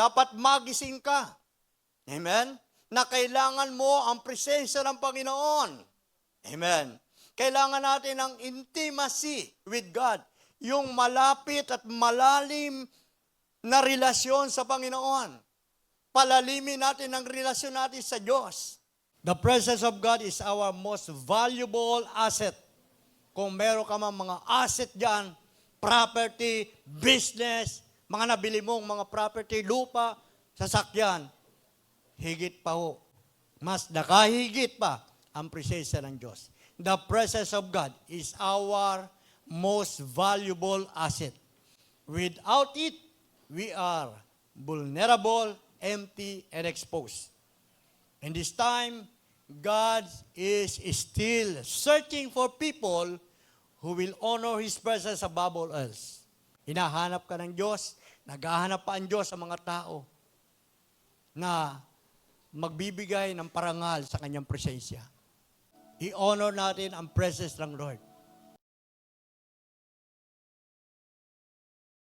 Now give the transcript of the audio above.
dapat magising ka. Amen? Na kailangan mo ang presensya ng Panginoon. Amen? Kailangan natin ng intimacy with God. Yung malapit at malalim na relasyon sa Panginoon. Palalimin natin ang relasyon natin sa Diyos. The presence of God is our most valuable asset. Kung meron ka mang mga asset dyan, property, business, mga nabili mong mga property, lupa, sasakyan, higit pa ho. Mas nakahigit pa ang presensya ng Diyos. The presence of God is our most valuable asset. Without it, we are vulnerable, empty, and exposed. In this time, God is still searching for people who will honor His presence above all else. Hinahanap ka ng Diyos, naghahanap pa ang Diyos sa mga tao na magbibigay ng parangal sa Kanyang presensya. I-honor natin ang presence ng Lord.